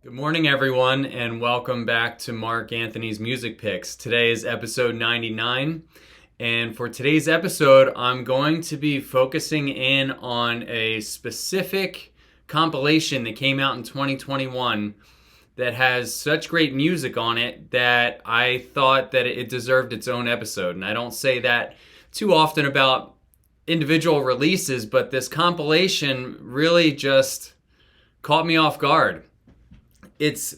Good morning, everyone, and welcome back to Mark Anthony's Music Picks. Today is episode 99, and for today's episode, I'm going to be focusing in on a specific compilation that came out in 2021 that has such great music on it that I thought that it deserved its own episode. And I don't say that too often about individual releases, but this compilation really just caught me off guard. It's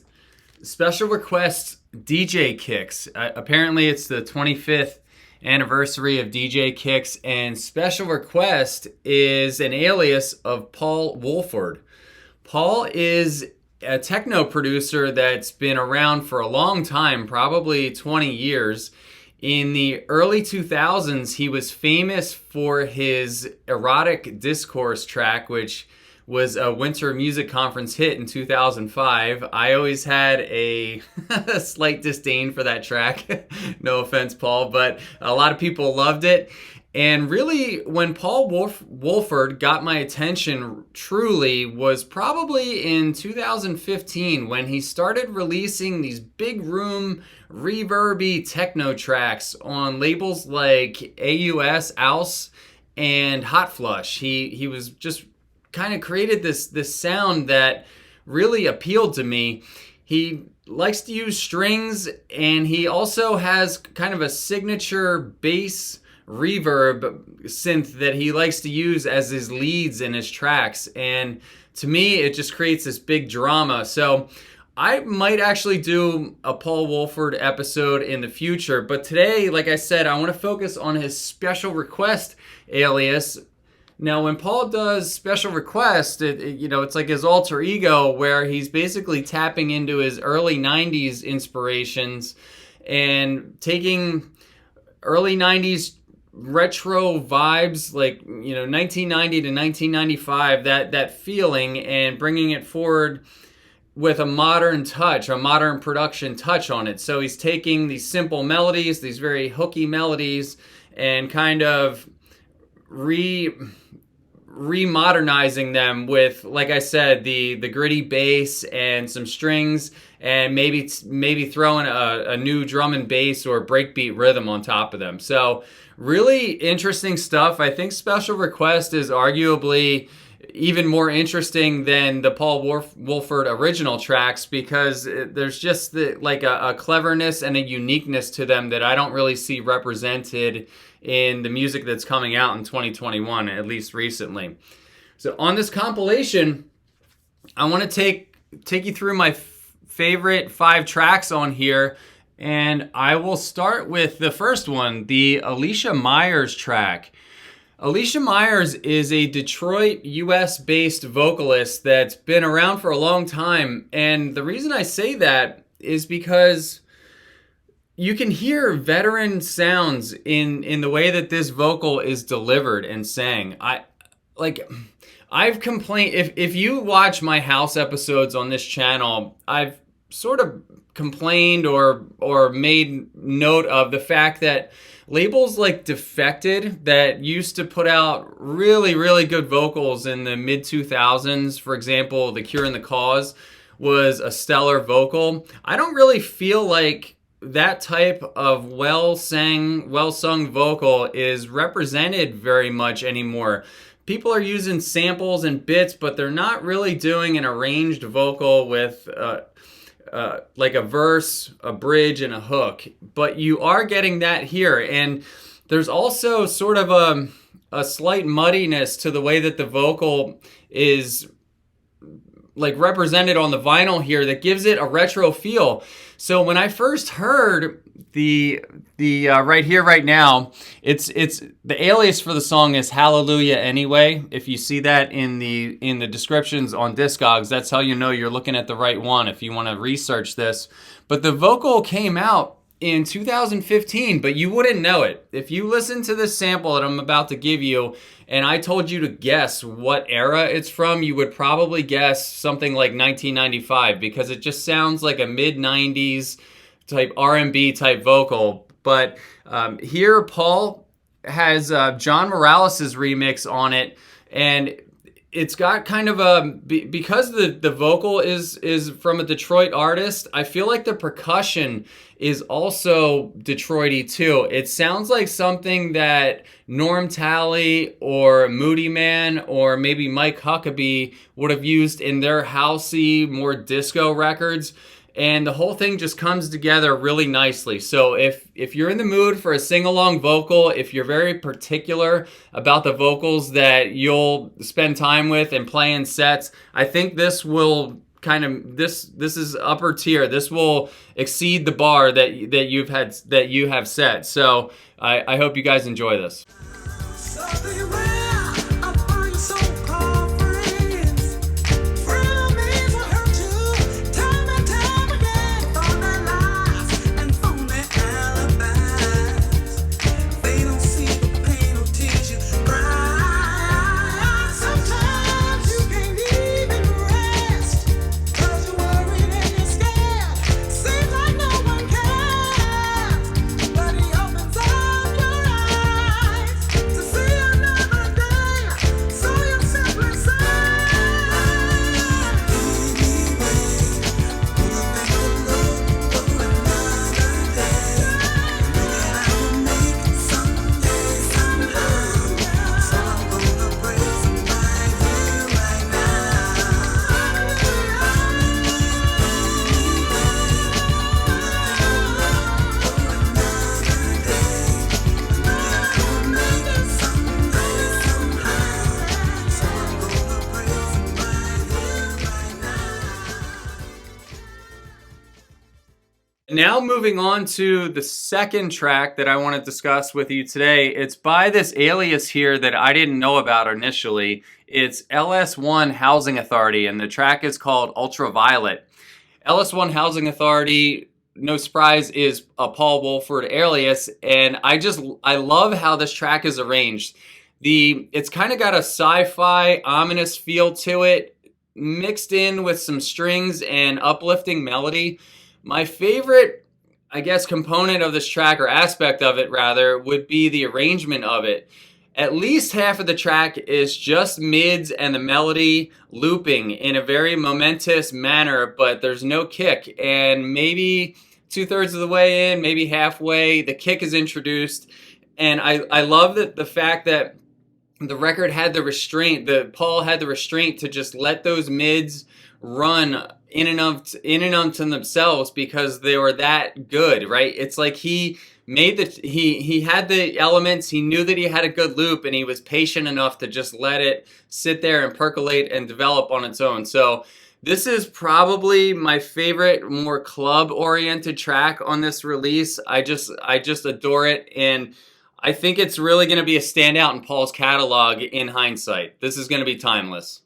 Special Request DJ Kicks. Apparently it's the 25th anniversary of DJ Kicks, and Special Request is an alias of Paul Woolford. Paul is a techno producer that's been around for a long time, probably 20 years. In the early 2000s, he was famous for his Erotic Discourse track, which was a Winter Music Conference hit in 2005. I always had a slight disdain for that track. No offense, Paul, but a lot of people loved it. And really, when Paul Woolford got my attention truly was probably in 2015 when he started releasing these big room, reverby techno tracks on labels like AUS, and Hot Flush. He was just kind of created this sound that really appealed to me. He likes to use strings, and he also has kind of a signature bass reverb synth that he likes to use as his leads in his tracks. And to me, it just creates this big drama. So I might actually do a Paul Woolford episode in the future. But today, like I said, I want to focus on his Special Request alias. Now, when Paul does Special Request, it's like his alter ego where he's basically tapping into his early 90s inspirations and taking early 90s retro vibes, like, 1990 to 1995, that feeling, and bringing it forward with a modern touch, a modern production touch on it. So he's taking these simple melodies, these very hooky melodies, and kind of remodernizing them with, like I said, the gritty bass and some strings, and maybe throwing a new drum and bass or breakbeat rhythm on top of them. So really interesting stuff. I think Special Request is arguably even more interesting than the Paul Woolford original tracks, because there's just a cleverness and a uniqueness to them that I don't really see represented in the music that's coming out in 2021, at least recently. So on this compilation, I want to take you through my favorite 5 tracks on here, and I will start with the first one, the Alicia Myers track. Alicia Myers is a Detroit, US-based vocalist that's been around for a long time, and the reason I say that is because you can hear veteran sounds in the way that this vocal is delivered and sang. I've complained, if you watch my house episodes on this channel, I've sort of complained or made note of the fact that labels like Defected, that used to put out really, really good vocals in the mid-2000s, for example, The Cure and the Cause was a stellar vocal. I don't really feel like that type of well-sung vocal is represented very much anymore. People are using samples and bits, but they're not really doing an arranged vocal with like a verse, a bridge, and a hook. But you are getting that here. And there's also sort of a slight muddiness to the way that the vocal is like represented on the vinyl here that gives it a retro feel. So when I first heard the Right Here, Right Now, it's the alias for the song is Hallelujah Anyway. If you see that in the descriptions on Discogs, that's how you know you're looking at the right one if you want to research this. But the vocal came out in 2015, but you wouldn't know it. If you listen to this sample that I'm about to give you, and I told you to guess what era it's from, you would probably guess something like 1995, because it just sounds like a mid-90s type R&B type vocal. But here Paul has John Morales' remix on it, and it's got kind of a because the vocal is from a Detroit artist. I feel like the percussion is also Detroity too. It sounds like something that Norm Talley or Moody Man or maybe Mike Huckabee would have used in their housey, more disco records. And the whole thing just comes together really nicely. So if you're in the mood for a sing-along vocal, if you're very particular about the vocals that you'll spend time with and play in sets, I think this will kind of this is upper tier. This will exceed the bar that you have set. So I hope you guys enjoy this. Now moving on to the second track that I want to discuss with you today. It's by this alias here that I didn't know about initially. It's LS1 Housing Authority, and the track is called Ultraviolet. LS1 Housing Authority, no surprise, is a Paul Woolford alias, and I love how this track is arranged. It's kind of got a sci-fi, ominous feel to it, mixed in with some strings and uplifting melody. My favorite, I guess, component of this track, or aspect of it rather, would be the arrangement of it. At least half of the track is just mids and the melody looping in a very momentous manner, but there's no kick. And maybe 2/3 of the way in, maybe halfway, the kick is introduced. And I love the fact that the record had the restraint, Paul had the restraint to just let those mids run in and unto themselves because they were that good, right? It's like he had the elements, he knew that he had a good loop, and he was patient enough to just let it sit there and percolate and develop on its own. So this is probably my favorite, more club-oriented track on this release. I just adore it, and I think it's really going to be a standout in Paul's catalog in hindsight. This is going to be timeless.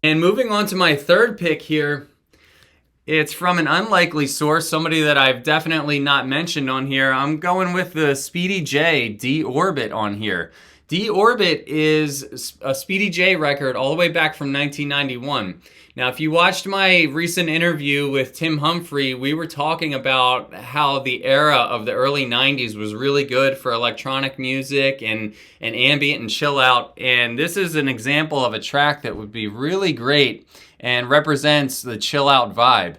And moving on to my third pick here, it's from an unlikely source, somebody that I've definitely not mentioned on here. I'm going with the Speedy J, D-Orbit on here. D-Orbit is a Speedy J record all the way back from 1991. Now, if you watched my recent interview with Tim Humphrey, we were talking about how the era of the early 90s was really good for electronic music and ambient and chill out. And this is an example of a track that would be really great and represents the chill out vibe.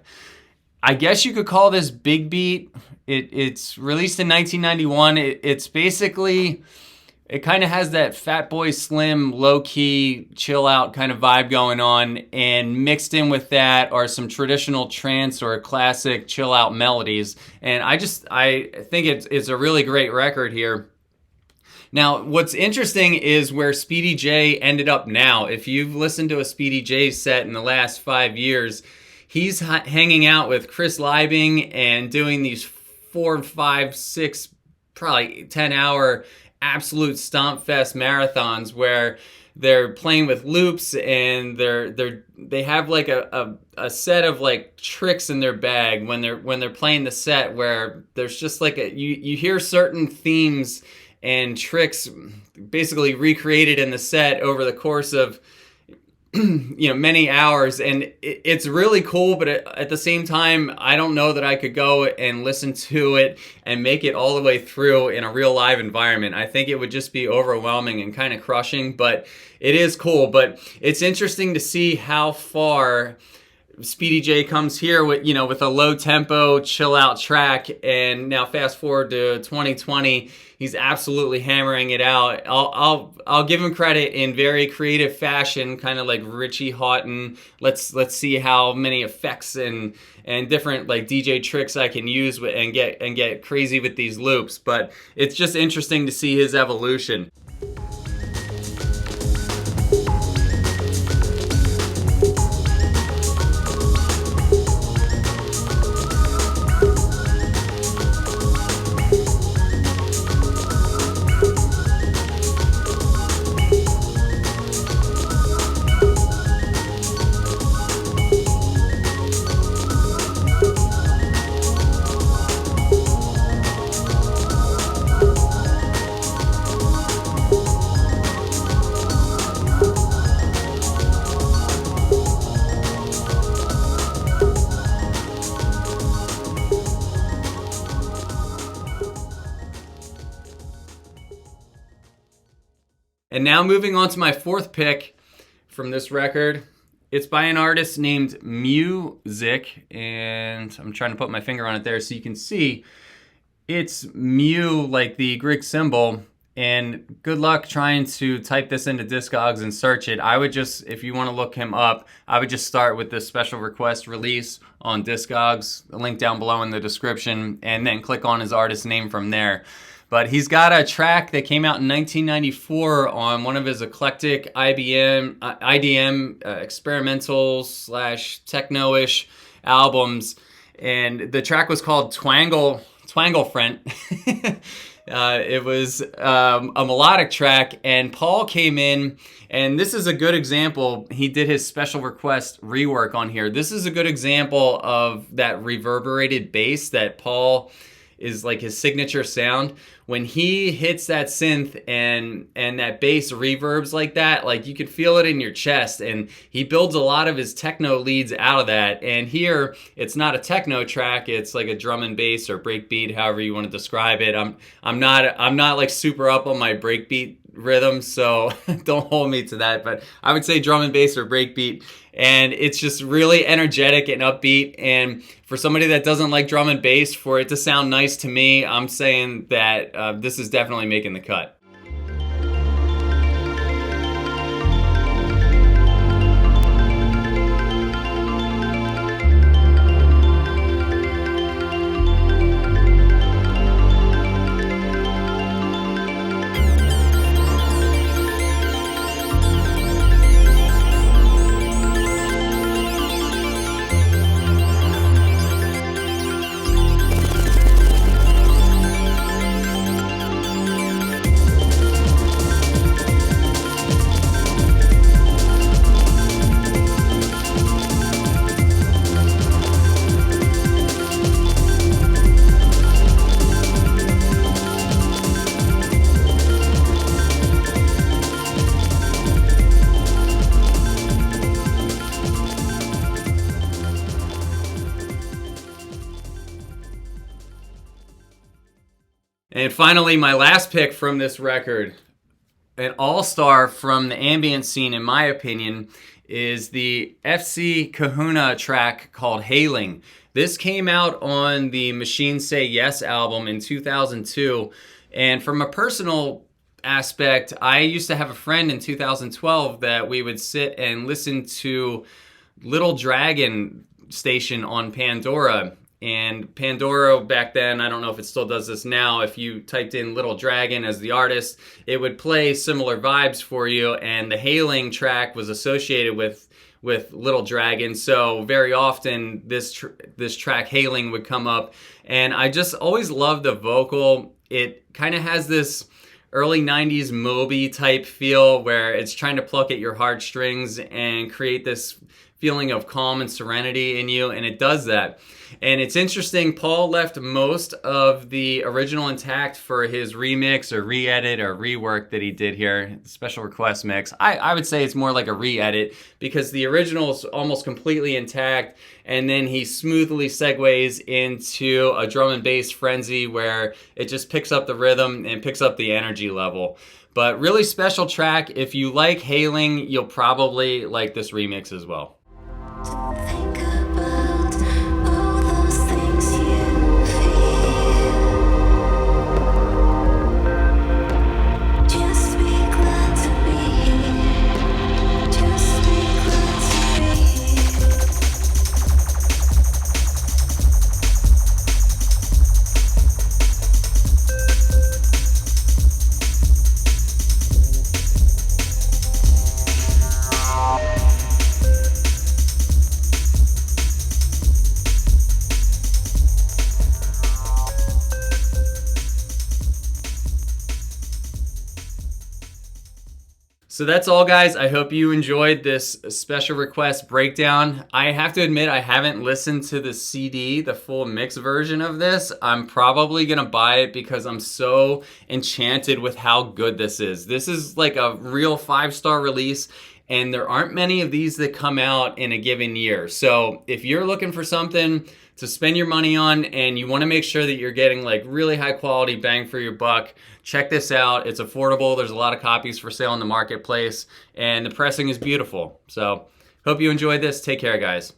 I guess you could call this big beat. It's released in 1991. It's basically it kind of has that Fatboy Slim, low-key, chill-out kind of vibe going on, and mixed in with that are some traditional trance or classic chill-out melodies. And I think it's a really great record here. Now, what's interesting is where Speedy J ended up now. If you've listened to a Speedy J set in the last 5 years, he's hanging out with Chris Liebing and doing these 4, 5, 6, probably 10-hour absolute stomp fest marathons where they're playing with loops, and they have like a set of like tricks in their bag when they're playing the set, where there's just like you hear certain themes and tricks basically recreated in the set over the course of many hours, and it's really cool. But at the same time, I don't know that I could go and listen to it and make it all the way through in a real live environment. I think it would just be overwhelming and kind of crushing, but it is cool. But it's interesting to see how far Speedy J comes here with a low tempo chill out track, and now fast forward to 2020, he's absolutely hammering it out. I'll give him credit in very creative fashion, kind of like Richie Houghton. Let's see how many effects and different like DJ tricks I can use and get crazy with these loops. But it's just interesting to see his evolution. And now moving on to my fourth pick from this record. It's by an artist named Mu-Ziq, and I'm trying to put my finger on it there so you can see. It's Mu, like the Greek symbol, and good luck trying to type this into Discogs and search it. I would just, if you want to look him up, I would just start with the special request release on Discogs, a link down below in the description, and then click on his artist name from there. But he's got a track that came out in 1994 on one of his eclectic IDM experimental / techno-ish albums, and the track was called Twangle Friend. It was a melodic track, and Paul came in, and this is a good example. He did his special request rework on here. This is a good example of that reverberated bass that Paul is like his signature sound. When he hits that synth and that bass reverbs like that, like you could feel it in your chest, and he builds a lot of his techno leads out of that. And here it's not a techno track, it's like a drum and bass or breakbeat, however you want to describe it. I'm not like super up on my breakbeat rhythm, so don't hold me to that, but I would say drum and bass or breakbeat. And it's just really energetic and upbeat, and for somebody that doesn't like drum and bass, for it to sound nice to me, I'm saying that this is definitely making the cut. And finally, my last pick from this record, an all-star from the ambient scene, in my opinion, is the FC Kahuna track called Hailing. This came out on the Machine Say Yes album in 2002. And from a personal aspect, I used to have a friend in 2012 that we would sit and listen to Little Dragon station on Pandora. And Pandora back then, I don't know if it still does this now, if you typed in Little Dragon as the artist, it would play similar vibes for you, and the Hailing track was associated with Little Dragon. So very often this track Hailing would come up, and I just always loved the vocal. It kind of has this early 90s Moby type feel where it's trying to pluck at your heartstrings and create this feeling of calm and serenity in you, and it does that. And it's interesting, Paul left most of the original intact for his remix or re-edit or rework that he did here, special request mix. I would say it's more like a re-edit because the original is almost completely intact, and then he smoothly segues into a drum and bass frenzy where it just picks up the rhythm and picks up the energy level. But really special track. If you like Hailing, you'll probably like this remix as well. Think about all those things you feel. Just be glad to be here. Just be glad to be here. So that's all, guys. I hope you enjoyed this special request breakdown. I have to admit, I haven't listened to the CD, the full mix version of this. I'm probably gonna buy it because I'm so enchanted with how good this is. This is like a real 5-star release, and there aren't many of these that come out in a given year. So if you're looking for something to spend your money on and you want to make sure that you're getting like really high quality bang for your buck, check this out. It's affordable. There's a lot of copies for sale in the marketplace, and the pressing is beautiful. So hope you enjoyed this. Take care, guys.